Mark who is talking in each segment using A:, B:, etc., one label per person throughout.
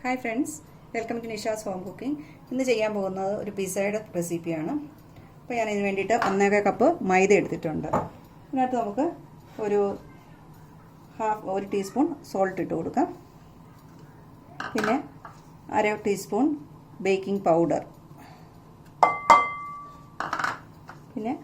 A: Hi friends, welcome to Nisha's home cooking. ഇന്ന് ചെയ്യാൻ പോകുന്നത് ഒരു പിസ്സയുടെ റെസിപ്പിയാണ്. അപ്പോൾ ഞാൻ ഇതിന് വേണ്ടിയിട്ട് 1.25 കപ്പ് മൈദ എടുത്തിട്ടുണ്ട്. അതിനകത്ത് നമുക്ക് ഒരു ടീസ്പൂൺ സോൾട്ട് ഇട്ട് കൊടുക്കാം. പിന്നെ 1/2 ടീസ്പൂൺ ബേക്കിംഗ് പൗഡർ, പിന്നെ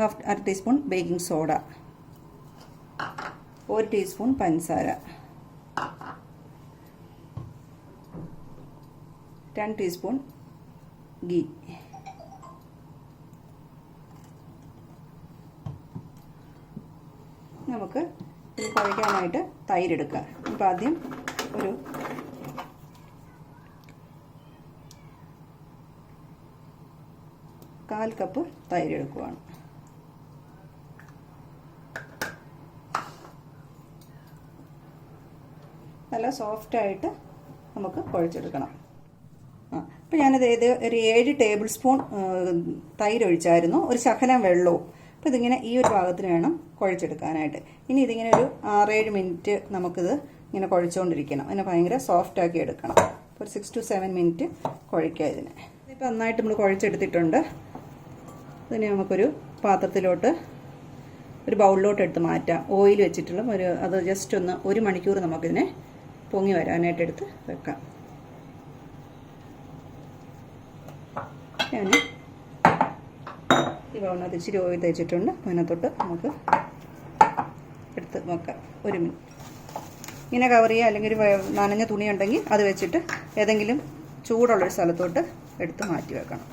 A: 1/2 ടീസ്പൂൺ ബേക്കിംഗ് സോഡ, 1 ടീസ്പൂൺ പഞ്ചസാര, 2 ടീസ്പൂൺ ഗീ. നമുക്ക് ഇത് കുഴയ്ക്കാനായിട്ട് തൈര് എടുക്കാം. അപ്പോൾ ആദ്യം ഒരു 1/4 കപ്പ് തൈര് എടുക്കുകയാണ്. നല്ല സോഫ്റ്റായിട്ട് നമുക്ക് കുഴച്ചെടുക്കണം. അപ്പോൾ ഞാനത് ഒരു 7 ടേബിൾ സ്പൂൺ തൈര് ഒഴിച്ചായിരുന്നു, ഒരു ശകലം വെള്ളവും. അപ്പോൾ ഇതിങ്ങനെ ഈ ഒരു ഭാഗത്തിന് വേണം കുഴച്ചെടുക്കാനായിട്ട്. ഇനി ഇതിങ്ങനെ ഒരു 6-7 മിനിറ്റ് നമുക്കിത് ഇങ്ങനെ കുഴച്ചുകൊണ്ടിരിക്കണം. അതിനെ ഭയങ്കര സോഫ്റ്റാക്കി എടുക്കണം. അപ്പോൾ ഒരു 6 to 7 മിനിറ്റ് കുഴയ്ക്കുക ഇതിനെ. ഇപ്പോൾ നന്നായിട്ട് നമ്മൾ കുഴച്ചെടുത്തിട്ടുണ്ട്. ഇതിനെ നമുക്കൊരു പാത്രത്തിലോട്ട്, ഒരു ബൗളിലോട്ട് എടുത്ത് മാറ്റാം. ഓയിൽ വെച്ചിട്ടുള്ള അത് ജസ്റ്റ് ഒന്ന് 1 മണിക്കൂർ നമുക്കിതിനെ പൊങ്ങി വരാനായിട്ട് എടുത്ത് വെക്കാം. ഞാൻ ഈ ബൗളിനകത്ത് ഇച്ചിരി ഓയിൽ തേച്ചിട്ടുണ്ട്. അതിനകത്തോട്ട് നമുക്ക് എടുത്ത് വെക്കാം. 1 മിനിറ്റ് ഇങ്ങനെ കവർ ചെയ്യുക. അല്ലെങ്കിൽ ഒരു നനഞ്ഞ തുണി ഉണ്ടെങ്കിൽ അത് വെച്ചിട്ട് ഏതെങ്കിലും ചൂടുള്ളൊരു സ്ഥലത്തോട്ട് എടുത്ത് മാറ്റി വെക്കണം.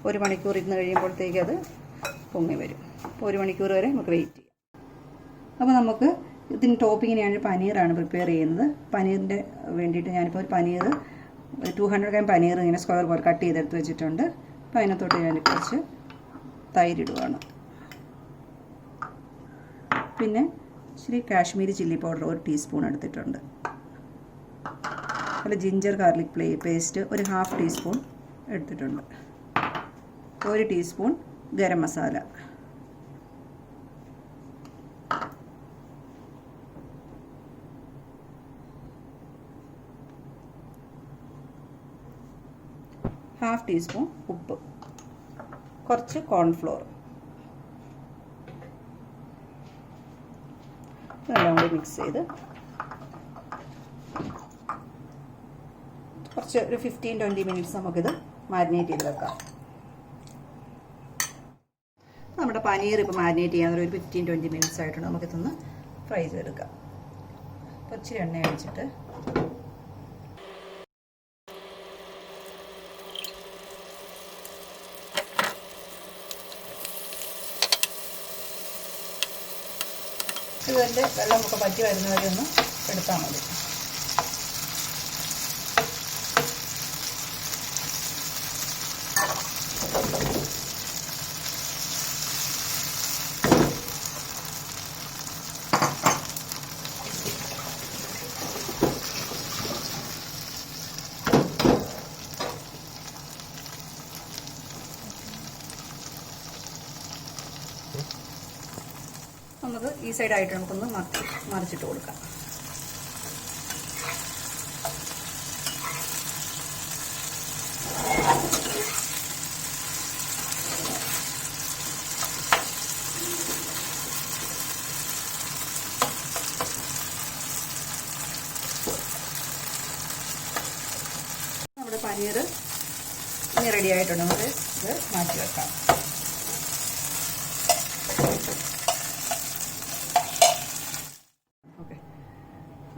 A: 1 മണിക്കൂർ ഇരുന്ന് കഴിയുമ്പോഴത്തേക്ക് അത് പൊങ്ങി വരും. അപ്പോൾ 1 മണിക്കൂർ വരെ നമുക്ക് വെയിറ്റ് ചെയ്യാം. അപ്പോൾ നമുക്ക് ഇതിന് ടോപ്പിങ്ങിന് ഞാനൊരു പനീറാണ് പ്രിപ്പയർ ചെയ്യുന്നത്. പനീറിൻ്റെ വേണ്ടിയിട്ട് ഞാനിപ്പോൾ ഒരു പനീർ 200 ഗ്രാം പനീർ ഇങ്ങനെ സ്ക്വയർ പോലെ കട്ട് ചെയ്തെടുത്ത് വെച്ചിട്ടുണ്ട്. അപ്പോൾ അതിനകത്തോട്ട് ഞാൻ കുറച്ച് തൈരിടുകയാണ്. പിന്നെ ഇച്ചിരി കാശ്മീരി ചില്ലി പൗഡർ 1 ടീസ്പൂൺ എടുത്തിട്ടുണ്ട്. അതുപോലെ ജിഞ്ചർ ഗാർലിക് പേസ്റ്റ് ഒരു 1/2 ടീസ്പൂൺ എടുത്തിട്ടുണ്ട്. 1 ടീസ്പൂൺ ഗരം മസാല, ½ ടീസ്പൂൺ ഉപ്പ്, കുറച്ച് കോൺഫ്ലോർ. ഇതെല്ലാം കൂടി മിക്സ് ചെയ്ത് കുറച്ച് ഒരു 15-20 മിനിറ്റ്സ് നമുക്കിത് മാരിനേറ്റ് ചെയ്ത് വെക്കാം. നമ്മുടെ പനീർ ഇപ്പോൾ മാരിനേറ്റ് ചെയ്യാൻ ഒരു 15-20 മിനിറ്റ്സ് ആയിട്ടുണ്ട്. നമുക്കിതൊന്ന് ഫ്രൈ ചെയ്തെടുക്കാം. കുറച്ച് എണ്ണ ഒഴിച്ചിട്ട് ഇതിൻ്റെ വെള്ളമൊക്കെ പറ്റി വരുന്നവരെ ഒന്ന് എടുത്താൽ മതി. നമുക്ക് ഈ സൈഡായിട്ട് നമുക്കൊന്ന് മറിച്ചിട്ട് കൊടുക്കാം. നമ്മുടെ പനീർ ഇനി റെഡി ആയിട്ടുണ്ട്. നമുക്ക് ഇത് മാറ്റി വെക്കാം.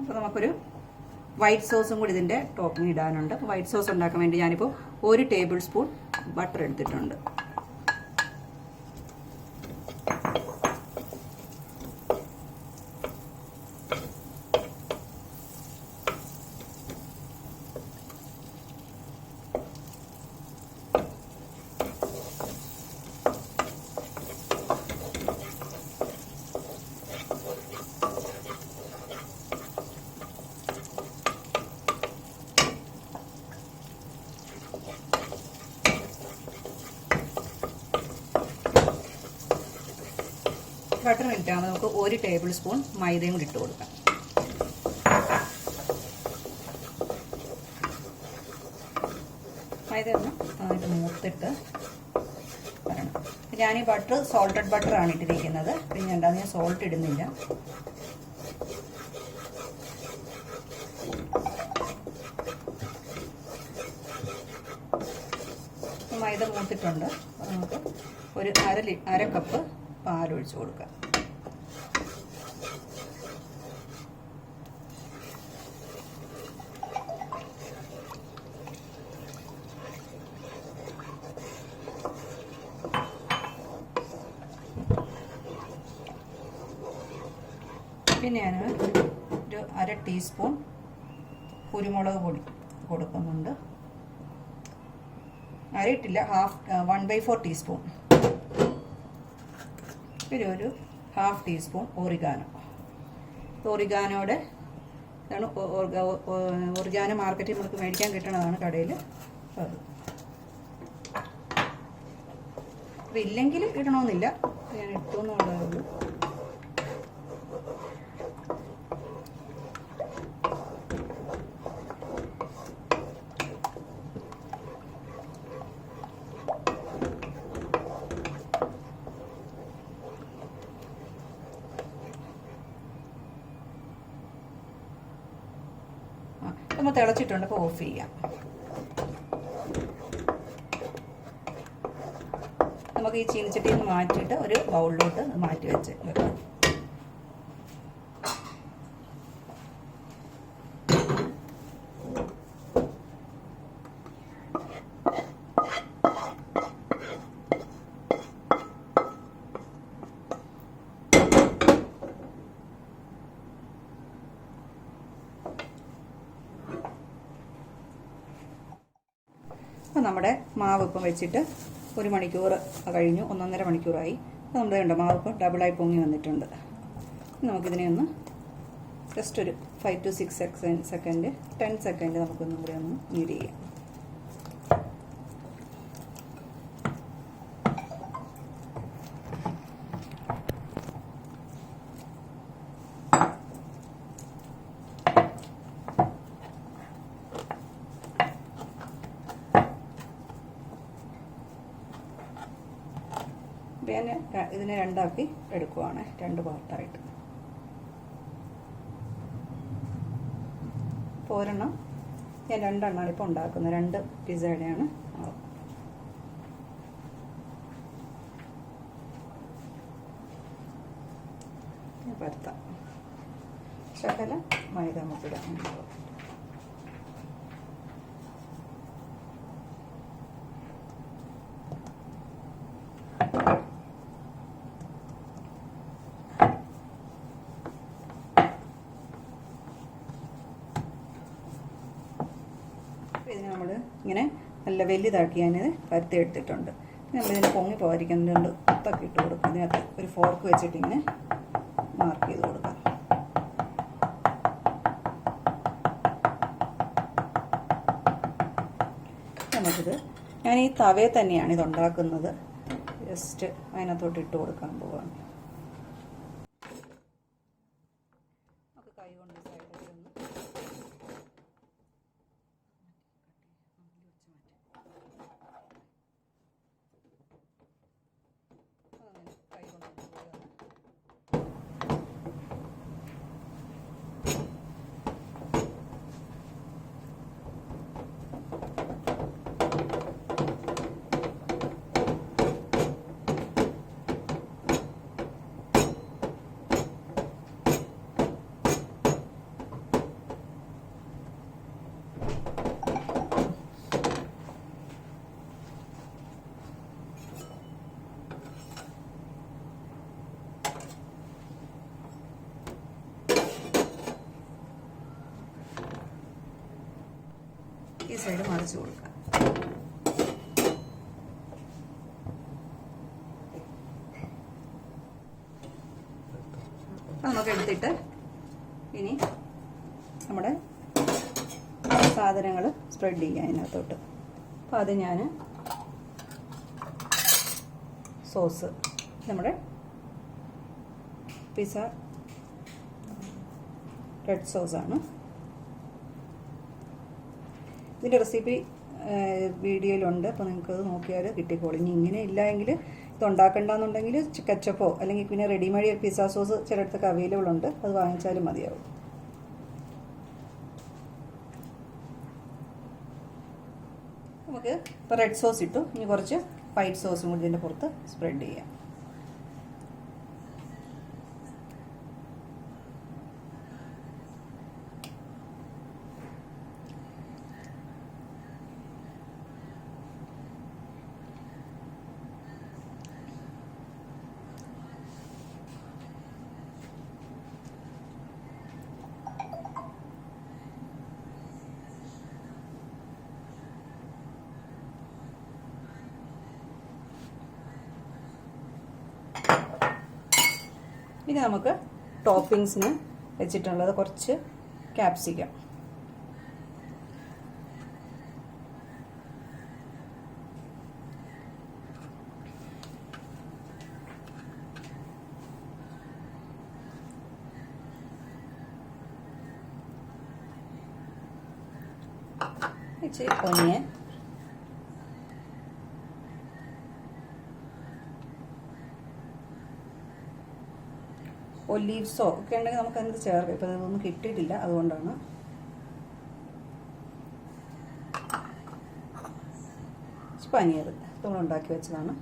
A: അപ്പോൾ നമുക്കൊരു വൈറ്റ് സോസും കൂടി ഇതിൻ്റെ ടോപ്പിംഗ് ഇടാനുണ്ട്. അപ്പോൾ വൈറ്റ് സോസ് ഉണ്ടാക്കാൻ വേണ്ടി ഞാനിപ്പോൾ 1 ടേബിൾ സ്പൂൺ ബട്ടർ എടുത്തിട്ടുണ്ട്. ബട്ടർ മെൽറ്റാകുമ്പോൾ നമുക്ക് 1 ടേബിൾ സ്പൂൺ മൈദയും കൂടി ഇട്ട് കൊടുക്കാം. മൈദ ഒന്ന് നന്നായിട്ട് മൂത്തിട്ട് വരണം. ഞാൻ ഈ ബട്ടർ സോൾട്ടഡ് ബട്ടറാണ് ഇട്ടിരിക്കുന്നത്. പിന്നെ എന്താ ഞാൻ സോൾട്ട് ഇടുന്നില്ല. മൈദ മൂത്തിട്ടുണ്ട്. നമുക്ക് ഒരു അര കപ്പ് പാലൊഴിച്ച് കൊടുക്കാം. പിന്നെ ഞാൻ ഒരു അര ടീസ്പൂൺ കുരുമുളക് പൊടി കൊടുക്കുന്നുണ്ട്. അരയിട്ടില്ല, 1/4 ടീസ്പൂൺ. പിന്നെ ഒരു 1/2 ടീസ്പൂൺ ഒറിഗാനോയുടെ ഇതാണ്. ഒറിഗാനോ മാർക്കറ്റിൽ നമുക്ക് മേടിക്കാൻ കിട്ടുന്നതാണ് കടയിൽ. അത് അപ്പം ഇല്ലെങ്കിൽ ഇടണമെന്നില്ല, ഞാൻ ഇട്ടു എന്നുള്ളതേ ഉള്ളൂ. നമ്മൾ തിളച്ചിട്ടുണ്ട്. അപ്പോൾ ഓഫ് ചെയ്യാം. നമുക്ക് ഈ ചീനിച്ചട്ടിയിൽ നിന്ന് മാറ്റിയിട്ട് ഒരു ബൗളിലോട്ട് മാറ്റി വെച്ച് വെക്കാം. അപ്പോൾ നമ്മുടെ മാവ് ഇപ്പം വെച്ചിട്ട് 1 മണിക്കൂർ കഴിഞ്ഞു, 1.5 മണിക്കൂറായി. അപ്പോൾ നമ്മുടെ ഉണ്ട് മാവ് ഇപ്പം ഡബിളായി പൊങ്ങി വന്നിട്ടുണ്ട്. നമുക്കിതിനെ ഒന്ന് ജസ്റ്റ് ഒരു 5 to 6 സെക്കൻഡ് 10 സെക്കൻഡ് നമുക്കൊന്നും കൂടി ഒന്ന് നീര് ചെയ്യാം. ഞാൻ ഇതിനെ രണ്ടാക്കി എടുക്കുവാണ്, 2 പാർട്ടായിട്ട്. ഇപ്പോൾ ഒരെണ്ണം ഞാൻ 2 എണ്ണമാണ് ഇപ്പോൾ ഉണ്ടാക്കുന്നത്. 2 പിസയുടെയാണ് മാവ്. പരത്താം. ശകല മൈദ മുക്കിടാം. ഇതിന് നമ്മൾ ഇങ്ങനെ നല്ല വലുതാക്കി ഞാനിത് പരത്തി എടുത്തിട്ടുണ്ട്. നമ്മളിതിന് പൊങ്ങി പോകാതിരിക്കാൻ 2 കുത്തൊക്കെ ഇട്ട് കൊടുക്കും. ഇതിനകത്ത് ഒരു ഫോർക്ക് വെച്ചിട്ട് ഇങ്ങനെ മാർക്ക് ചെയ്ത് കൊടുക്കാം. നമുക്കിത് ഞാൻ ഈ തവയിൽ തന്നെയാണ് ഇതുണ്ടാക്കുന്നത്. ജസ്റ്റ് അതിനകത്തോട്ട് ഇട്ട് കൊടുക്കാൻ പോവാണ്. നമുക്ക് കൈ കൊണ്ട് ഈ സൈഡ് മറിച്ച് കൊടുക്കാം. നമുക്ക് എടുത്തിട്ട് ഇനി നമ്മുടെ സാധനങ്ങൾ സ്പ്രെഡ് ചെയ്യാം അതിനകത്തോട്ട്. അപ്പോൾ അത് ഞാൻ സോസ് നമ്മുടെ പിസ്സ റെഡ് സോസാണ്. ഇതിൻ്റെ റെസിപ്പി വീഡിയോയിലുണ്ട്, അപ്പോൾ നിങ്ങൾക്കത് നോക്കിയാൽ കിട്ടിക്കോളും. ഇനി ഇങ്ങനെ ഇല്ല എങ്കിൽ ഇത് ഉണ്ടാക്കണ്ടെന്നുണ്ടെങ്കിൽ കെച്ചപ്പോ അല്ലെങ്കിൽ പിന്നെ റെഡിമെയ്ഡ് പിസ്സ സോസ് ചിലയിടത്തൊക്കെ അവൈലബിൾ ഉണ്ട്, അത് വാങ്ങിച്ചാലും മതിയാവും. നമുക്ക് ഇപ്പോൾ റെഡ് സോസ് ഇട്ടു, ഇനി കുറച്ച് വൈറ്റ് സോസും കൂടി ഇതിൻ്റെ പുറത്ത് സ്പ്രെഡ് ചെയ്യാം. ഇനി നമുക്ക് ടോപ്പിങ്സിന് വെച്ചിട്ടുള്ളത് കുറച്ച് ക്യാപ്സിക്കം, ഇച്ചിരി ഒനിയൻ, ഒലീവ്സോ ഒക്കെ ഉണ്ടെങ്കിൽ നമുക്ക് എന്ത് ചേർക്കാം. ഇപ്പം ഇതൊന്നും കിട്ടിയിട്ടില്ല, അതുകൊണ്ടാണ്. പനീർ നമ്മൾ ഉണ്ടാക്കി വെച്ചതാണ്.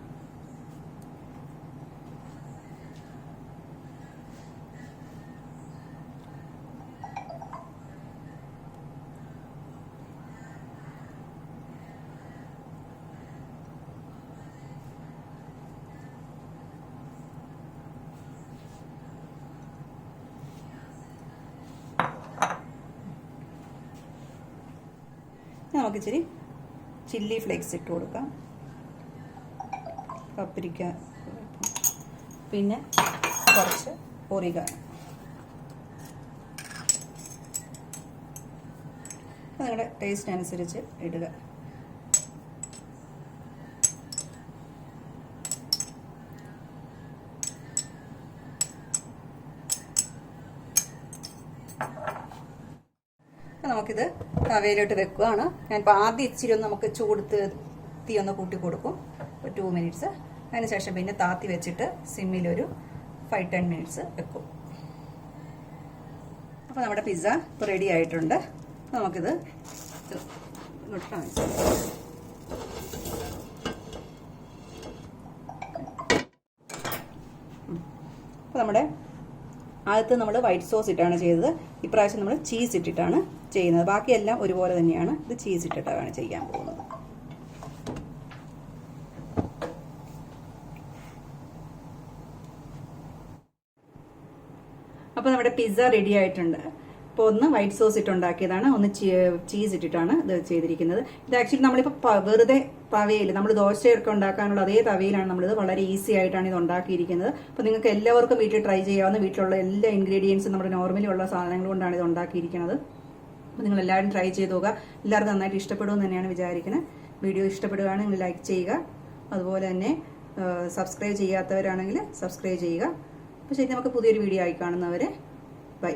A: നമുക്ക് ഇച്ചിരി ചില്ലി ഫ്ലേക്സ് ഇട്ട് കൊടുക്കാം, പപ്പരിക്ക, പിന്നെ കുറച്ച് ഒറിഗാനോ. നിങ്ങളുടെ ടേസ്റ്റ് അനുസരിച്ച് ഇടുക. നമുക്കിത് തവയിലോട്ട് വെക്കുകയാണ്. ഞാനിപ്പോൾ ആദ്യം ഇച്ചിരി ഒന്ന് നമുക്ക് തീ ഒന്ന് കൂട്ടി കൊടുക്കും, ഒരു 2 മിനിറ്റ്സ്. അതിനുശേഷം പിന്നെ താത്തി വെച്ചിട്ട് സിമ്മിലൊരു 5-10 മിനിറ്റ്സ് വെക്കും. അപ്പോൾ നമ്മുടെ പിസ്സ ഇപ്പോൾ റെഡി ആയിട്ടുണ്ട്. നമുക്കിത് അപ്പോൾ നമ്മുടെ ആദ്യത്തെ നമ്മൾ വൈറ്റ് സോസ് ഇട്ടാണ് ചെയ്തത്, ഇപ്രാവശ്യം നമ്മൾ ചീസ് ഇട്ടിട്ടാണ് ചെയ്യുന്നത്. ബാക്കിയെല്ലാം ഒരുപോലെ തന്നെയാണ്, ഇത് ചീസ് ഇട്ടിട്ടാണ് ചെയ്യാൻ പോകുന്നത്. അപ്പോൾ നമ്മുടെ പിസ്സ റെഡി ആയിട്ടുണ്ട്. അപ്പോൾ ഒന്ന് വൈറ്റ് സോസ് ഇട്ടുണ്ടാക്കിയതാണ്, ഒന്ന് ചീസ് ഇട്ടിട്ടാണ് ഇത് ചെയ്തിരിക്കുന്നത്. ഇത് ആക്ച്വലി നമ്മളിപ്പോൾ വെറുതെ തവയിൽ നമ്മൾ ദോശയൊക്കെ ഉണ്ടാക്കാനുള്ള അതേ തവയിലാണ് നമ്മളിത് വളരെ ഈസി ആയിട്ടാണ് ഇത് ഉണ്ടാക്കിയിരിക്കുന്നത്. അപ്പോൾ നിങ്ങൾക്ക് എല്ലാവർക്കും വീട്ടിൽ ട്രൈ ചെയ്യാവുന്ന, വീട്ടിലുള്ള എല്ലാ ഇൻഗ്രീഡിയൻസും നമ്മുടെ നോർമലി ഉള്ള സാധനങ്ങൾ കൊണ്ടാണ് ഇത് ഉണ്ടാക്കിയിരിക്കുന്നത്. അപ്പോൾ നിങ്ങൾ എല്ലാവരും ട്രൈ ചെയ്ത് നോക്കുക. എല്ലാവർക്കും നന്നായിട്ട് ഇഷ്ടപ്പെടുമെന്ന് തന്നെയാണ് വിചാരിക്കുന്നത്. വീഡിയോ ഇഷ്ടപ്പെടുകയാണെങ്കിൽ നിങ്ങൾ ലൈക്ക് ചെയ്യുക, അതുപോലെ തന്നെ സബ്സ്ക്രൈബ് ചെയ്യാത്തവരാണെങ്കിൽ സബ്സ്ക്രൈബ് ചെയ്യുക. അപ്പോൾ ശരി, നമുക്ക് പുതിയൊരു വീഡിയോ ആയി കാണുന്നവരെ ബൈ.